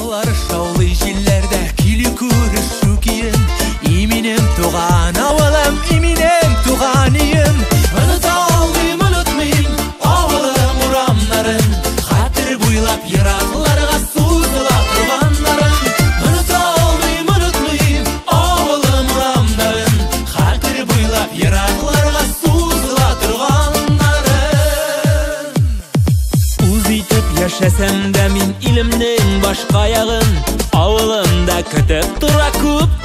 Алар шаулы җилләрдә килү күрешу киен. Иминем туган авылым, иминем туган ием. Оныта алмыйм, онытмыйм авылым урамнарын. Хәтер буйлап еракларга сузыла торганнарын. Оныта алмыйм, онытмыйм авылым урамнарын. Хәтер буйлап еракларга сузыла торганнарын. Үз итеп яшәсәм дә мин илемнең башка ягын, авылымда көтеп тора күп